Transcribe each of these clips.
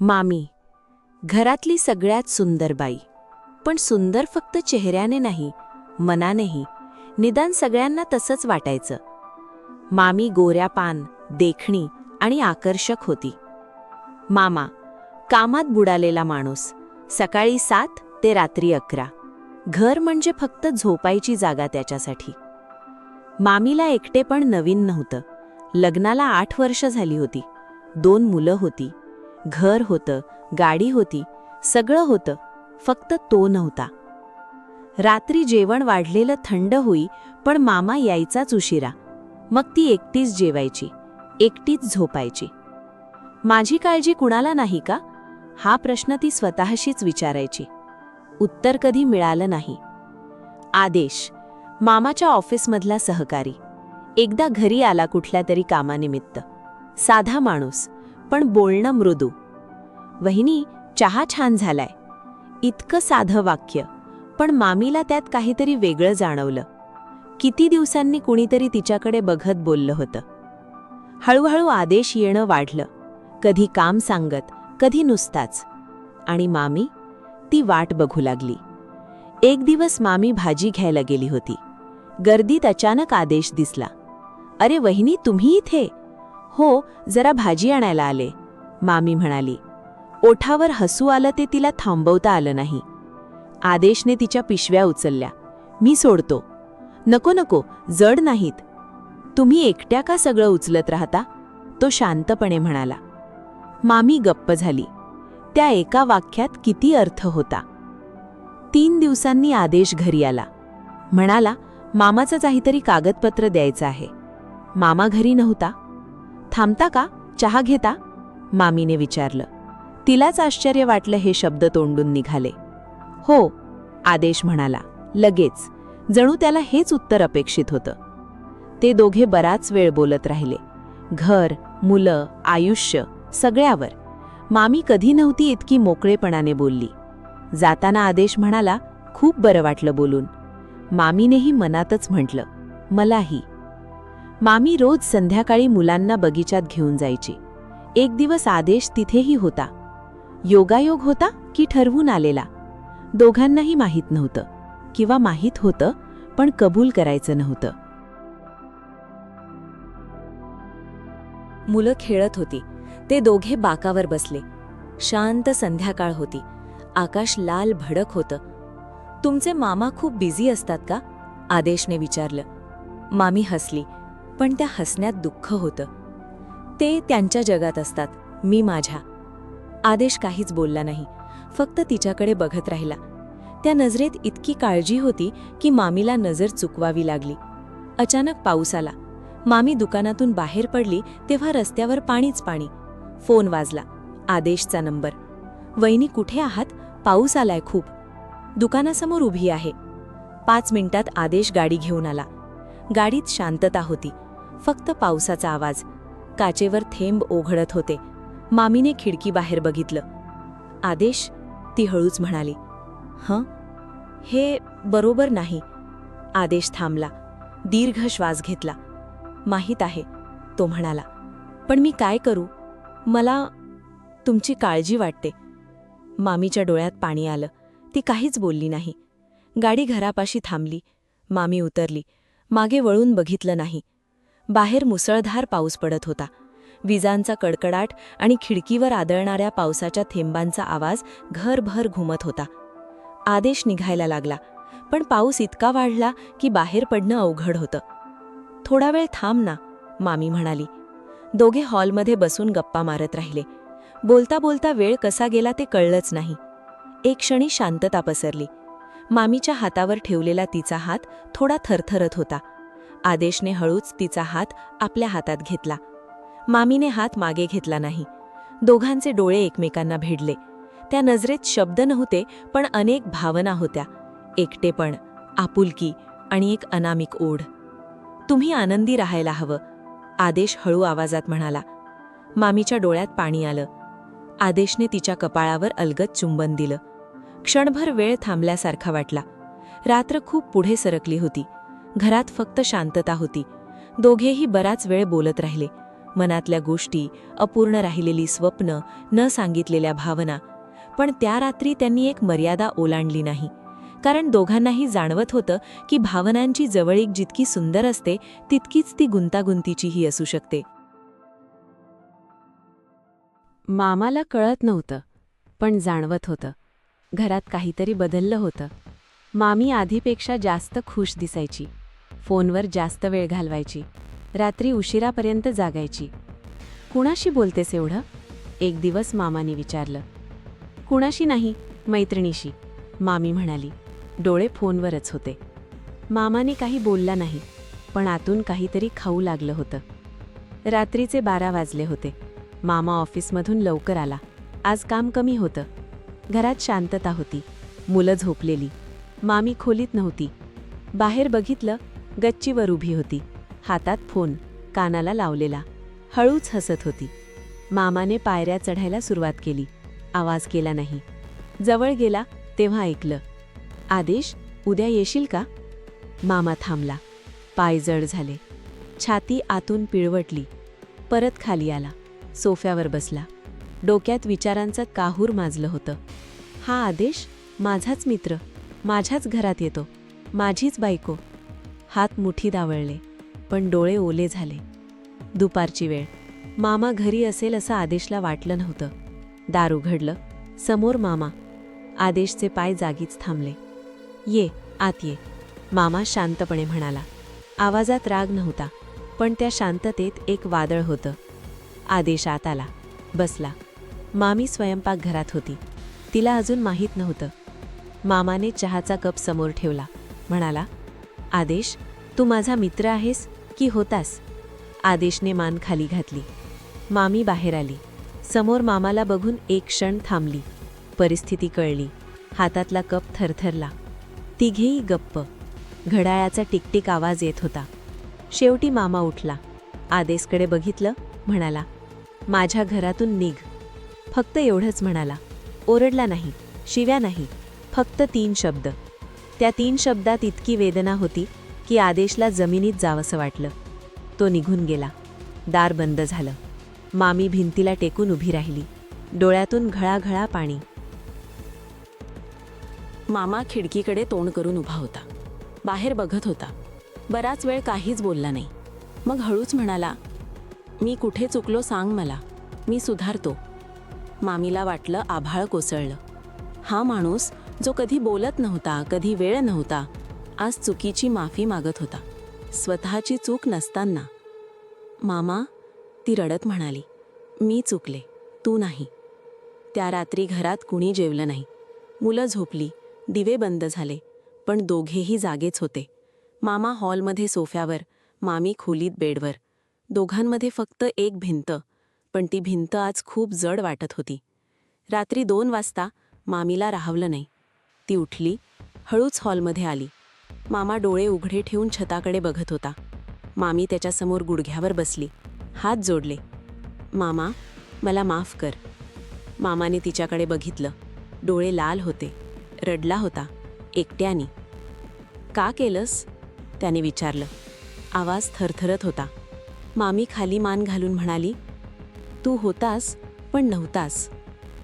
मामी, घरातली सगळ्यात सुंदर बाई. पण सुंदर फक्त चेहऱ्याने नाही, मनानेही. निदान सगळ्यांना तसंच वाटायचं. मामी गोऱ्या पान, देखणी आणि आकर्षक होती. मामा, कामात बुडालेला माणूस. सकाळी 7 ते रात्री 11. घर म्हणजे फक्त झोपायची जागा त्याच्यासाठी. मामीला एकटेपण नवीन नव्हतं. लग्नाला 8 वर्ष झाली होती. 2 मुलं होती. घर होतं, गाडी होती, सगळं होतं. फक्त तो नव्हता. रात्री जेवण वाढलेलं थंड होई, पण मामा यायचाच उशिरा. मग ती एकटीच जेवायची, एकटीच झोपायची. माझी काळजी कुणाला नाही का? हा प्रश्न ती स्वतःशीच विचारायची. उत्तर कधी मिळालं नाही. आदेश, मामाच्या ऑफिसमधला सहकारी, एकदा घरी आला कुठल्या तरी कामानिमित्त. साधा माणूस, पण बोलणं मृदू. वहिनी, चहा छान झालाय. इतकं साधं वाक्य, पण मामीला त्यात काहीतरी वेगळं जाणवलं. किती दिवसांनी कुणीतरी तिच्याकडे बघत बोललं होतं. हळूहळू आदेश येणं वाढलं. कधी काम सांगत, कधी नुसताच. आणि मामी, ती वाट बघू लागली. एक दिवस मामी भाजी घ्यायला गेली होती. गर्दीत अचानक आदेश दिसला. अरे वहिनी, तुम्ही इथे? हो, जरा भाजी आणायला आले, मामी म्हणाली. ओठावर हसू आलं ते तिला थांबवता आलं नाही. आदेशने तिच्या पिशव्या उचलल्या. मी सोडतो. नको नको, जड नाहीत. तुम्ही एकट्या का सगळं उचलत राहता? तो शांतपणे म्हणाला. मामी गप्प झाली. त्या एका वाक्यात किती अर्थ होता. 3 दिवसांनी आदेश घरी आला. म्हणाला, मामाचं काहीतरी कागदपत्र द्यायचं आहे. मामा घरी नव्हता. थांबता का? चहा घेता? मामीने विचारलं. तिलाच आश्चर्य वाटलं हे शब्द तोंडून निघाले. हो, आदेश म्हणाला लगेच, जणू त्याला हेच उत्तर अपेक्षित होतं. ते दोघे बराच वेळ बोलत राहिले. घर, मुलं, आयुष्य, सगळ्यावर. मामी कधी नव्हती इतकी मोकळेपणाने बोलली. जाताना आदेश म्हणाला, खूप बरं वाटलं बोलून. मामीनेही मनातच म्हटलं, मलाही. मामी रोज संध्याकाळी मुलांना बगीचात घेऊन जायची. एक दिवस आदेश तिथेही होता. योगायोग होता की ठरवून आलेला? दोघांनाही माहीत नव्हतं. किंवा माहीत होतं, पण कबूल करायचं नव्हतं. मुलं खेळत होती. ते दोघे बाकावर बसले. शांत संध्याकाळ होती. आकाश लाल भडक होतं. तुमचे मामा खूप बिझी असतात का? आदेशने विचारलं. मामी हसली, पण त्या हसण्यात दुःख होतं. ते त्यांच्या जगात असतात, मी माझ्या. आदेश काहीच बोलला नाही, फक्त तिच्याकडे बघत राहिला. त्या नजरेत इतकी काळजी होती की मामीला नजर चुकवावी लागली. अचानक पाऊस आला. मामी दुकानातून बाहेर पडली तेव्हा रस्त्यावर पाणीच पाणी. फोन वाजला. आदेशचा नंबर. वहिनी, कुठे आहात? पाऊस आलाय खूप. दुकानासमोर उभी आहे. 5 मिनिटात आदेश गाडी घेऊन आला. गाडीत शांतता होती, फक्त पावसाचा आवाज. काचेवर थेंब ओघळत होते. मामीने खिडकी बाहेर बघितलं. आदेश, ती हळूच म्हणाली. हं? हे बरोबर नाही. आदेश थांबला. दीर्घ श्वास घेतला. माहीत आहे, तो म्हणाला. पण मी काय करू? मला तुमची काळजी वाटते. मामीच्या डोळ्यात पाणी आलं. ती काहीच बोलली नाही. गाडी घरापाशी थांबली. मामी उतरली. मागे वळून बघितलं नाही. बाहेर मुसळधार पाऊस पडत होता. विजांचा कडकडाट आणि खिडकीवर आदळणाऱ्या पावसाच्या थेंबांचा आवाज घरभर घुमत होता. आदेश निघायला लागला, पण पाऊस इतका वाढला की बाहेर पडणं अवघड होतं. थोडा वेळ थांब ना, मामी म्हणाली. दोघे हॉलमध्ये बसून गप्पा मारत राहिले. बोलता बोलता वेळ कसा गेला ते कळलंच नाही. एक क्षणी शांतता पसरली. मामीच्या हातावर ठेवलेला तिचा हात थोडा थरथरत होता. आदेशने हळूच तिचा हात आपल्या हातात घेतला. मामीने हात मागे घेतला नाही. दोघांचे डोळे एकमेकांना भिडले. त्या नजरेत शब्द नव्हते, पण अनेक भावना होत्या. एकटेपण, आपुलकी आणि एक अनामिक ओढ. तुम्ही आनंदी राहायला हवं, आदेश हळू आवाजात म्हणाला. मामीच्या डोळ्यात पाणी आलं. आदेशने तिच्या कपाळावर अलगद चुंबन दिलं. क्षणभर वेळ थांबल्यासारखा वाटला. रात्र खूप पुढे सरकली होती. घरात फक्त शांतता होती. दोघेही बराच वेळ बोलत राहिले. मनातल्या गोष्टी, अपूर्ण राहिलेली स्वप्न, न सांगितलेल्या भावना. पण त्या रात्री त्यांनी एक मर्यादा ओलांडली नाही, कारण दोघांनाही जाणवत होतं की भावनांची जवळीक जितकी सुंदर असते तितकीच ती गुंतागुंतीचीही असू शकते. मामाला कळत नव्हतं, पण जाणवत होतं. घरात काहीतरी बदललं होतं. मामी आधीपेक्षा जास्त खुश दिसायची. फोनवर जास्त वेळ घालवायची. रात्री उशिरापर्यंत जागायची. कुणाशी बोलतेस एवढं? एक दिवस मामाने विचारलं. कुणाशी नाही, मैत्रिणीशी, मामी म्हणाली. डोळे फोनवरच होते. मामाने काही बोलला नाही, पण आतून काहीतरी खाऊ लागलं होतं. रात्रीचे 12 वाजले होते. मामा ऑफिसमधून लवकर आला. आज काम कमी होतं. घरात शांतता होती. मुलं झोपलेली. मामी खोलीत नव्हती. बाहेर बघितलं, गच्चीवर उभी होती. हातात फोन, कानाला लावलेला. हळूच हसत होती. मामाने पायऱ्या चढायला सुरुवात केली. आवाज केला नाही. जवळ गेला तेव्हा ऐकलं. आदेश, उद्या येशील का? मामा थांबला. पाय जड झाले. छाती आतून पिळवटली. परत खाली आला. सोफ्यावर बसला. डोक्यात विचारांचं काहूर माजलं होतं. हा आदेश माझाच मित्र, माझ्याच घरात येतो, माझीच बायको. हात मुठीत आवळले, पण डोळे ओले झाले. दुपारची वेळ. मामा घरी असेल असं आदेशला वाटलं नव्हतं. दार उघडलं. समोर मामा. आदेशचे पाय जागीच थांबले. ये, आत ये, मामा शांतपणे म्हणाला. आवाजात राग नव्हता, पण त्या शांततेत एक वादळ होतं. आदेश आत आला. बसला. मामी स्वयंपाकघरात होती. तिला अजून माहीत नव्हतं. मामाने चहाचा कप समोर ठेवला. म्हणाला, आदेश, तू माझा मित्र आहेस की होतास? आदेशने मान खाली घातली. मामी बाहेर आली. समोर मामाला बघून एक क्षण थांबली. परिस्थिती कळली. हातातला कप थरथरला. तिघेही गप्प. घड्याळाचा टिकटिक आवाज येत होता. शेवटी मामा उठला. आदेशकडे बघितलं. म्हणाला, माझ्या घरातून निघ. फक्त एवढंच म्हणाला. ओरडला नाही, शिव्या नाही, फक्त 3 शब्द. त्या 3 शब्दात इतकी वेदना होती की आदेशला जमिनीत जावंसं वाटलं. तो निघून गेला. दार बंद झालं. मामी भिंतीला टेकून उभी राहिली. डोळ्यातून घळाघळा पाणी. मामा खिडकीकडे तोंड करून उभा होता. बाहेर बघत होता. बराच वेळ काहीच बोलला नाही. मग हळूच म्हणाला, मी कुठे चुकलो सांग मला, मी सुधारतो. मामीला वाटलं आभाळ कोसळलं. हा माणूस जो कधी बोलत नव्हता, कधी वेळ नव्हता, आज चुकीची माफी मागत होता, स्वतःची चूक नसताना. मामा, ती रडत म्हणाली, मी चुकले, तू नाही. त्या रात्री घरात कुणी जेवलं नाही. मुलं झोपली, दिवे बंद झाले, पण दोघेही जागेच होते. मामा हॉलमध्ये सोफ्यावर, मामी खोलीत बेडवर. दोघांमध्ये फक्त एक भिंत, पण ती भिंत आज खूप जड वाटत होती. रात्री 2 वाजता मामीला राहवलं नाही. ती उठली, हळूच हॉलमध्ये आली. मामा डोळे उघडे ठेवून छताकडे बघत होता. मामी त्याच्यासमोर गुडघ्यावर बसली, हात जोडले. मामा, मला माफ कर. मामाने तिच्याकडे बघितलं. डोळे लाल होते. रडला होता, एकट्याने. का केलंस? त्याने विचारलं. आवाज थरथरत होता. मामी खाली मान घालून म्हणाली, तू होतास पण नव्हतास.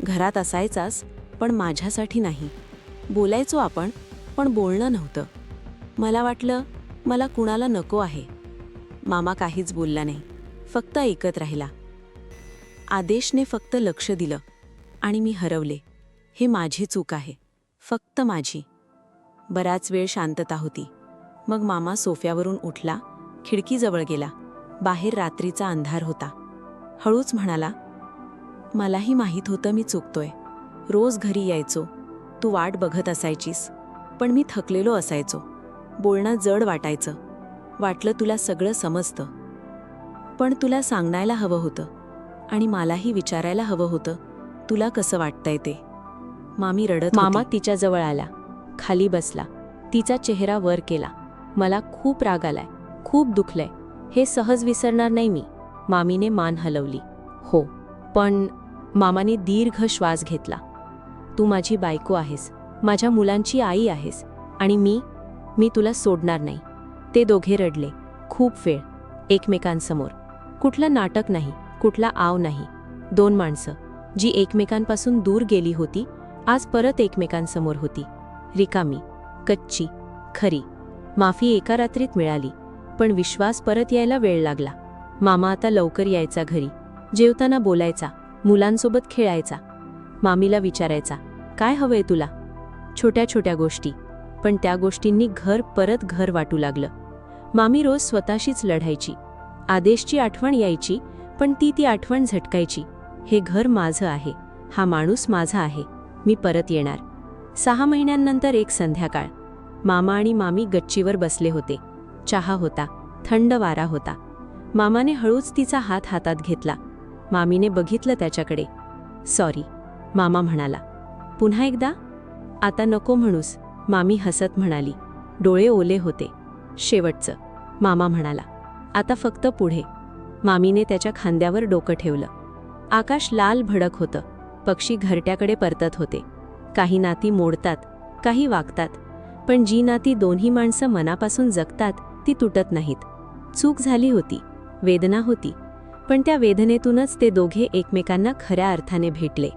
घरात असायचास पण माझ्यासाठी नाही. बोलायचो आपण, पण बोलणं नव्हतं. मला वाटलं मला कुणाला नको आहे. मामा काहीच बोलला नाही, फक्त ऐकत राहिला. आदेशने फक्त लक्ष दिलं आणि मी हरवले. हे माझी चूक आहे, फक्त माझी. बराच वेळ शांतता होती. मग मामा सोफ्यावरून उठला, खिडकीजवळ गेला. बाहेर रात्रीचा अंधार होता. हळूच म्हणाला, मलाही माहीत होतं मी चुकतोय. रोज घरी यायचो, तू वाट बघत असायचीस, पण मी थकलेलो असायचो. बोलणं जड वाटायचं. वाटलं तुला सगळं समजतं. पण तुला सांगायला हवं होतं आणि मलाही विचारायला हवं होतं, तुला कसं वाटतंय ते. मामी रडत मामा होती. तिच्याजवळ आला, खाली बसला, तिचा चेहरा वर केला. मला खूप राग आलाय, खूप दुखलंय, हे सहज विसरणार नाही मी. मामीने मान हलवली. हो, पण मामाने दीर्घ श्वास घेतला. तू माझी बायको आहेस, माझ्या मुलांची आई आहेस, आणि मी तुला सोडणार नाही. ते दोघे रडले खूप वेळ एकमेकांसमोर. कुठलं नाटक नाही, कुठला आव नाही. 2 माणसं जी एकमेकांपासून दूर गेली होती आज परत एकमेकांसमोर होती. रिकामी, कच्ची, खरी. माफी एका रात्रीत मिळाली, पण विश्वास परत यायला वेळ लागला. मामा आता लवकर यायचा घरी, जेवताना बोलायचा, मुलांसोबत खेळायचा. मामीला विचारायचा, काय हवंय तुला? छोट्या छोट्या गोष्टी, पण त्या गोष्टींनी घर परत घर वाटू लागलं. मामी रोज स्वतःशीच लढायची. आदेशची आठवण यायची, पण ती आठवण झटकायची. हे घर माझं आहे, हा माणूस माझा आहे, मी परत येणार. 6 महिन्यांनंतर एक संध्याकाळ. मामा आणि मामी गच्चीवर बसले होते. चहा होता, थंड वारा होता. मामाने हळूच तिचा हात हातात घेतला. मामीने बघितलं त्याच्याकडे. सॉरी, मामा म्हणाला. पुन्हा एकदा? आता नको म्हणूस, मामी हसत म्हणाली. डोळे ओले होते. शेवटचं, मामा म्हणाला. आता फक्त पुढे. मामीने त्याच्या खांद्यावर डोकं ठेवलं. आकाश लाल भडक होतं. पक्षी घरट्याकडे परतत होते. काही नाती मोडतात, काही वागतात, पण जी नाती दोन्ही माणसं मनापासून जगतात ती तुटत नाहीत. चूक झाली होती, वेदना होती, पण त्या वेदनेतूनच ते दोघे एकमेकांना खऱ्या अर्थाने भेटले.